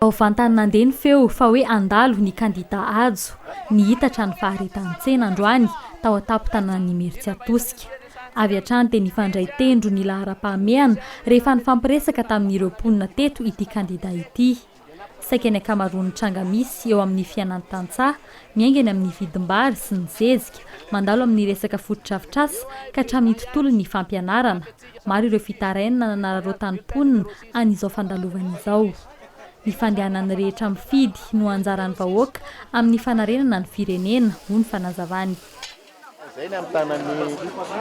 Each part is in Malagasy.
ao vantany nandeha ny feo fa hoe andalo ny kandida ajo ny hitatra ny faharetan-tsena androany tao atapon-tanàn'ny Imerintsiatosika. Avy hatrany teny nifandray tendro ny lahara-pahamehana rehefa nifampiresaka tamin'ireo mponina teto ity kandida ity. Saika ny ankamaroan'ny tranga misy eo amin'ny fianan-tantsaha, miaingana amin'ny vidim-bary sy ny zezika, mandalo amin'ny resaka foto-drafitrasa ka hatramin'ny tontolon'ny fampianarana. Maro ireo fitarainana nanararotan'ny mponina an'izao fandalovana izao. Ny fandehanany rehetra mifidy no anjaran'ny vahoaka amin'ny fanarenana ny firenena ho ny fanazavany. Zay ny amin'ny tanan'ny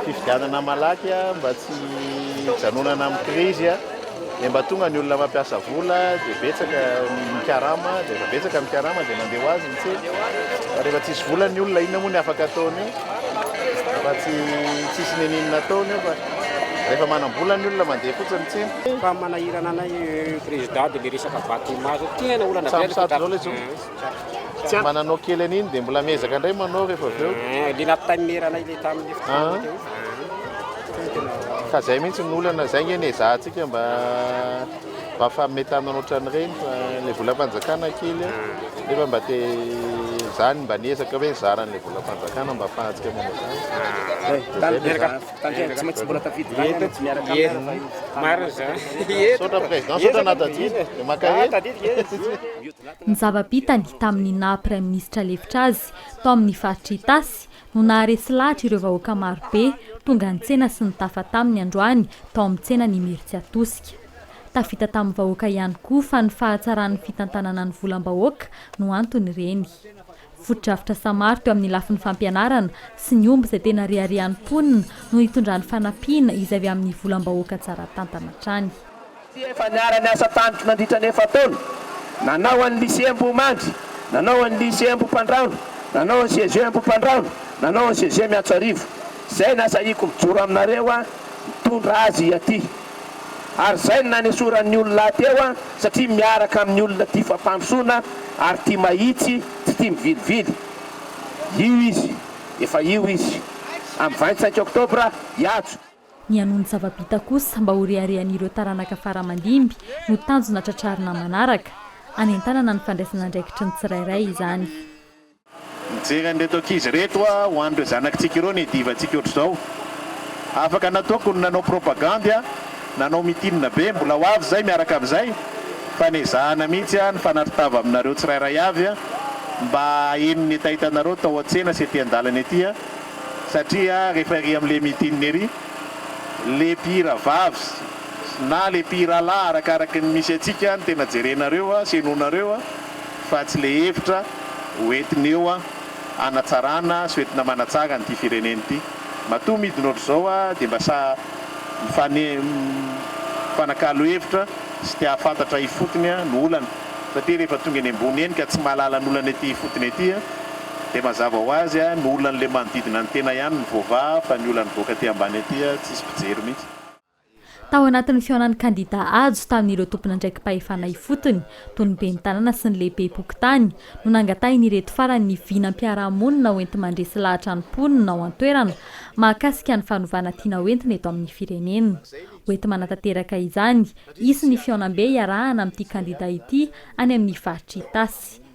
fifidianana malaky mba tsy janonana amin'ny krizy dia mba tonga ny olona mampiasa vola dia betsaka mikarama dia betsaka mikarama dia mandeha ho azy mitsy rehefa tsisy vola ny olona inona moa ny afaka ataony fa tsisy neninina ataony fa rehefa manam-bola ny olona mandeha fotsiny mitsy fa manahirana anay président dia le resaka bâtiment zao tena olana tsy mananao kely an'iny dia mbola mezaka indray manao rehefa avy eo le nampitanimerana ile tamin'ny ka zay mihitsy ny olana zay ngeny ezahantsika mba fametanana ohatran'ireny fa le volam-panjakana kely nefa mba te zany mba niezaka hoe zaran'le volam-panjakana mba ahafahantsika manao tsy maintsy mbola tafidy marina zany sotra président sotra natadidy dia maka ny zava-bitany tamin'ny na-prime ministra lefitra azy tao amin'ny faritra Itasy no naharesy lahatra ireo vahoaka marobe tonga ny-tsena sy ny tafa taminy androany tao amin'ny tsenany Imerintsiatosika. Tafita tamin'ny vahoaka ihany koa fa ny fahatsaran'ny fitantanana ny volam-bahoaka no antony ireny. Foto-drafitra samaro teo amin'ny lafin'ny fampianarana sy ny omby izay tena riarian'ny mponina no hitondrany fanampiana izay avy amin'ny volam-bahoaka tsara tantana hatrany. Efa niara-ny asa tanitra nandritra ny efa-taona, nanao an'ny lycée Ambomandry, nanao an'ny lycée Ambohipandraona, nanao an'ny CG Ambohipandraona, nanao an'ny CG Miantsarivo. Zay nasaiko mijoro aminareo mitondra azy aty. Ary zay no nanesoran'ny olona teo satria miaraka amin'ny olona tia fampandrosoana ary tia mahitsy tsy tia mivilivily. Io izy, efa io izy. Amin'ny 25 oktobra hiajo. Ny anony zava-bita kosa mba ho riarian'ireo taranaka faramandimby no tanjona tratrarina manaraka. Anentanana ny fandraisana andraikitry ny tsirairay izany. Mijery an'ireto ankizy reto ho an'ireo zanakitsika ireo ny divantsika ohatr'izao. Afaka nataoko ny nanao propaganda, nanao mitinina be, mbola ho avy zay miaraka amin'izay fa nezahana mihitsy ny fanaritava aminareo tsirairay avy mba enony tahitanareo tao an-tsena sy ety an-dalana ety satria rehefa ry amin'le mitinina ery le mpihira vavy na le mpihira lahy arakaraka ny misy atsika ny tena jerenareo sy enonareo fa tsy le hevitra hoentiny eo anatsarana sy hoentina manatsara nyity fireneny ity. Matoa midina ohatr'izao dia mba fanakalo hevitra sy tia hafantatra ifotony ny olana satria rehefa tonga eny ambony eny ka tsy mahalala ny olana ety ifotony ety dia mazava ho azy ny olan'le manodidina ny tena ihany ny voava fa ny olany voaka aty ambany ety tsisy mpijery mihitsy. Tao anatin'ny fihaonan'ny kandida ajo tamin'ireo tompona andraiki-pahefana ifotony toy ny ben'ny tanàna sy ny lehibe pokotany no nangatahiny ireto farany ny vinam-piarahamonina hoenty mandresy lahatra ny mponina ao an-toerana mahakasika ny fanovana tiana hoentina eto amin'ny firenena. Hoenty manatateraka izany isy ny fihaonam-be iarahana amin'ity kandida ity any amin'ny faritra Itasy.